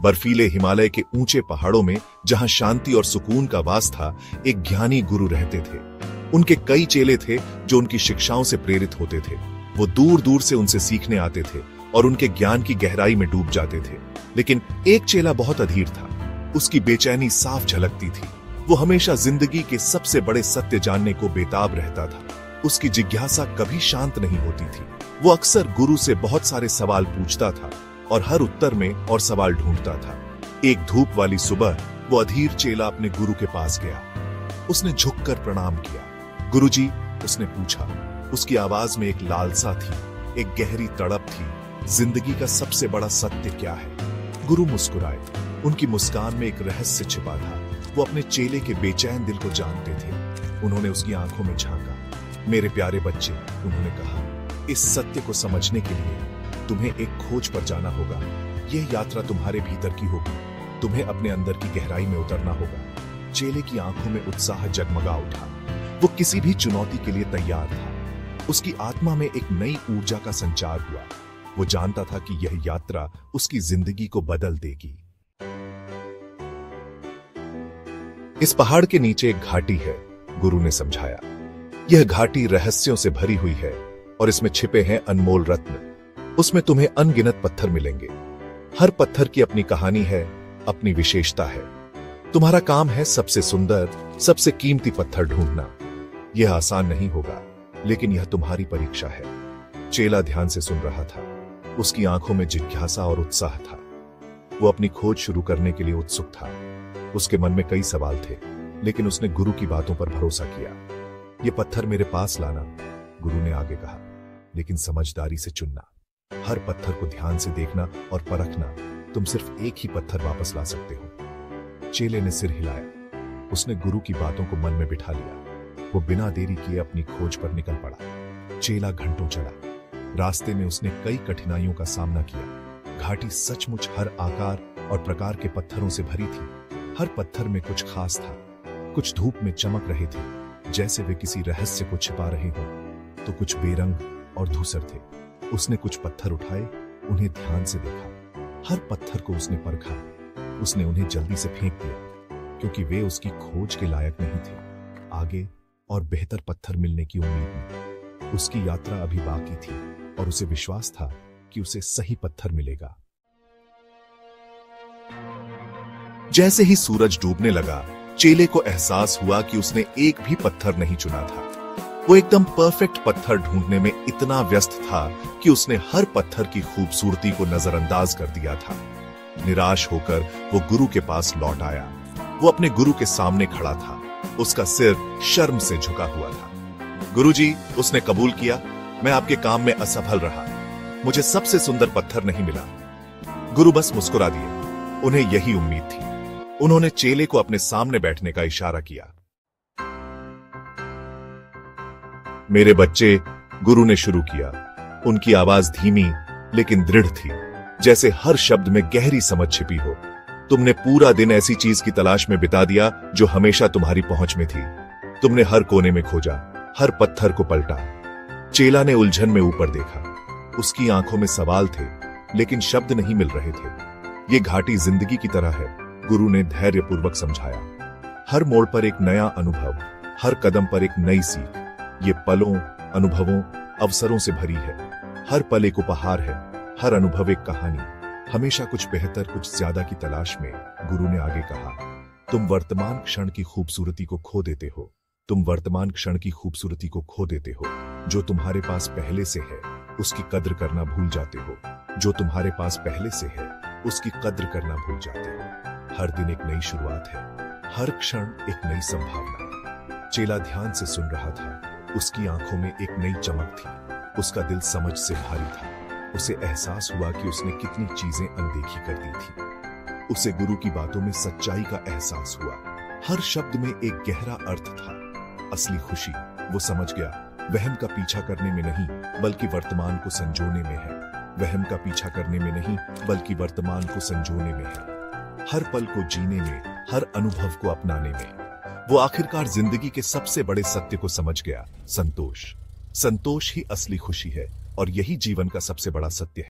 बर्फीले हिमालय के ऊंचे पहाड़ों में जहां शांति और सुकून का वास था, एक ज्ञानी गुरु रहते थे। उनके कई चेले थे जो उनकी शिक्षाओं से प्रेरित होते थे। वो दूर दूर से उनसे सीखने आते थे और उनके ज्ञान की गहराई में डूब जाते थे। लेकिन एक चेला बहुत अधीर था। उसकी बेचैनी साफ झलकती थी। वो हमेशा जिंदगी के सबसे बड़े सत्य जानने को बेताब रहता था। उसकी जिज्ञासा कभी शांत नहीं होती थी। वो अक्सर गुरु से बहुत सारे सवाल पूछता था और हर उत्तर में और सवाल ढूंढता था। एक धूप वाली सुबह वो अधीर चेला अपने गुरु के पास गया। उसने झुककर प्रणाम किया। गुरुजी, उसने पूछा। उसकी आवाज में एक लालसा थी, एक गहरी तड़प थी। जिंदगी का सबसे बड़ा सत्य क्या है? गुरु मुस्कुराए। उनकी मुस्कान में एक रहस्य छिपा था। वो अपने चेले के बेचैन दिल को जानते थे। उन्होंने उसकी आंखों में झांका। मेरे प्यारे बच्चे, उन्होंने कहा, इस सत्य को समझने के लिए तुम्हें एक खोज पर जाना होगा। यह यात्रा तुम्हारे भीतर की होगी। तुम्हें अपने अंदर की गहराई में उतरना होगा। चेले की आंखों में उत्साह जगमगा उठा। वो किसी भी चुनौती के लिए तैयार था। उसकी आत्मा में एक नई ऊर्जा का संचार हुआ। वो जानता था कि यह यात्रा उसकी जिंदगी को बदल देगी। इस पहाड़ के नीचे एक घाटी है, गुरु ने समझाया। यह घाटी रहस्यों से भरी हुई है और इसमें छिपे हैं अनमोल रत्न। उसमें तुम्हें अनगिनत पत्थर मिलेंगे। हर पत्थर की अपनी कहानी है, अपनी विशेषता है। तुम्हारा काम है सबसे सुंदर, सबसे कीमती पत्थर ढूंढना। यह आसान नहीं होगा, लेकिन यह तुम्हारी परीक्षा है। चेला ध्यान से सुन रहा था। उसकी आंखों में जिज्ञासा और उत्साह था। वो अपनी खोज शुरू करने के लिए उत्सुक था। उसके मन में कई सवाल थे, लेकिन उसने गुरु की बातों पर भरोसा किया। ये पत्थर मेरे पास लाना, गुरु ने आगे कहा, लेकिन समझदारी से चुनना। हर पत्थर को ध्यान से देखना और परखना। तुम सिर्फ एक ही पत्थर वापस ला सकते हो। चेले ने सिर हिलाया। उसने गुरु की बातों को मन में बिठा लिया। वो बिना देरी किए अपनी खोज पर निकल पड़ा। चेला घंटों चला। रास्ते में उसने कई कठिनाइयों का सामना किया। घाटी सचमुच हर आकार और प्रकार के पत्थरों से भरी थी। हर पत्थर में कुछ खास था। कुछ धूप में चमक रहे थे, जैसे वे किसी रहस्य को छिपा रहे हों, तो कुछ बेरंग और धूसर थे। उसने कुछ पत्थर उठाए, उन्हें ध्यान से देखा। हर पत्थर को उसने परखा। उसने उन्हें जल्दी से फेंक दिया, क्योंकि वे उसकी खोज के लायक नहीं थे। आगे और बेहतर पत्थर मिलने की उम्मीद में उसकी यात्रा अभी बाकी थी और उसे विश्वास था कि उसे सही पत्थर मिलेगा। जैसे ही सूरज डूबने लगा, चेले को एहसास हुआ कि उसने एक भी पत्थर नहीं चुना था। वो एकदम परफेक्ट पत्थर ढूंढने में इतना व्यस्त था कि उसने हर पत्थर की खूबसूरती को नजरअंदाज कर दिया था। निराश होकर वो गुरु के पास लौट आया। वो अपने गुरु के सामने खड़ा था। उसका सिर शर्म से झुका हुआ था। गुरुजी, उसने कबूल किया, मैं आपके काम में असफल रहा। मुझे सबसे सुंदर पत्थर नहीं मिला। गुरु बस मुस्कुरा दिए। उन्हें यही उम्मीद थी। उन्होंने चेले को अपने सामने बैठने का इशारा किया। मेरे बच्चे, गुरु ने शुरू किया। उनकी आवाज धीमी लेकिन दृढ़ थी, जैसे हर शब्द में गहरी समझ छिपी हो। तुमने पूरा दिन ऐसी चीज की तलाश में बिता दिया जो हमेशा तुम्हारी पहुंच में थी। तुमने हर कोने में खोजा, हर पत्थर को पलटा। चेला ने उलझन में ऊपर देखा। उसकी आंखों में सवाल थे, लेकिन शब्द नहीं मिल रहे थे। ये घाटी जिंदगी की तरह है, गुरु ने धैर्यपूर्वक समझाया। हर मोड़ पर एक नया अनुभव, हर कदम पर एक नई सीख। ये पलों, अनुभवों, अवसरों से भरी है। हर पल एक उपहार है, हर अनुभव एक कहानी। हमेशा कुछ बेहतर, कुछ ज्यादा की तलाश में, गुरु ने आगे कहा। तुम वर्तमान क्षण की खूबसूरती को खो देते हो। तुम वर्तमान क्षण की खूबसूरती को खो देते हो। जो तुम्हारे पास पहले से है, उसकी कद्र करना भूल जाते हो। जो तुम्हारे पास पहले से है, उसकी कद्र करना भूल जाते हो। हर दिन एक नई शुरुआत है, हर क्षण एक नई संभावना। चेला ध्यान से सुन रहा था। उसकी आंखों में एक नई चमक थी। उसका दिल समझ से भारी था। उसे एहसास हुआ कि उसने कितनी चीजें अनदेखी कर दी थी। उसे गुरु की बातों में सच्चाई का एहसास हुआ। हर शब्द में एक गहरा अर्थ था। असली खुशी, वो समझ गया, वहम का पीछा करने में नहीं, बल्कि वर्तमान को संजोने में है। वहम का पीछा करने में नहीं, बल्कि वर्तमान को संजोने में है। हर पल को जीने में, हर अनुभव को अपनाने में। वो आखिरकार जिंदगी के सबसे बड़े सत्य को समझ गया, संतोष। संतोष ही असली खुशी है और यही जीवन का सबसे बड़ा सत्य है।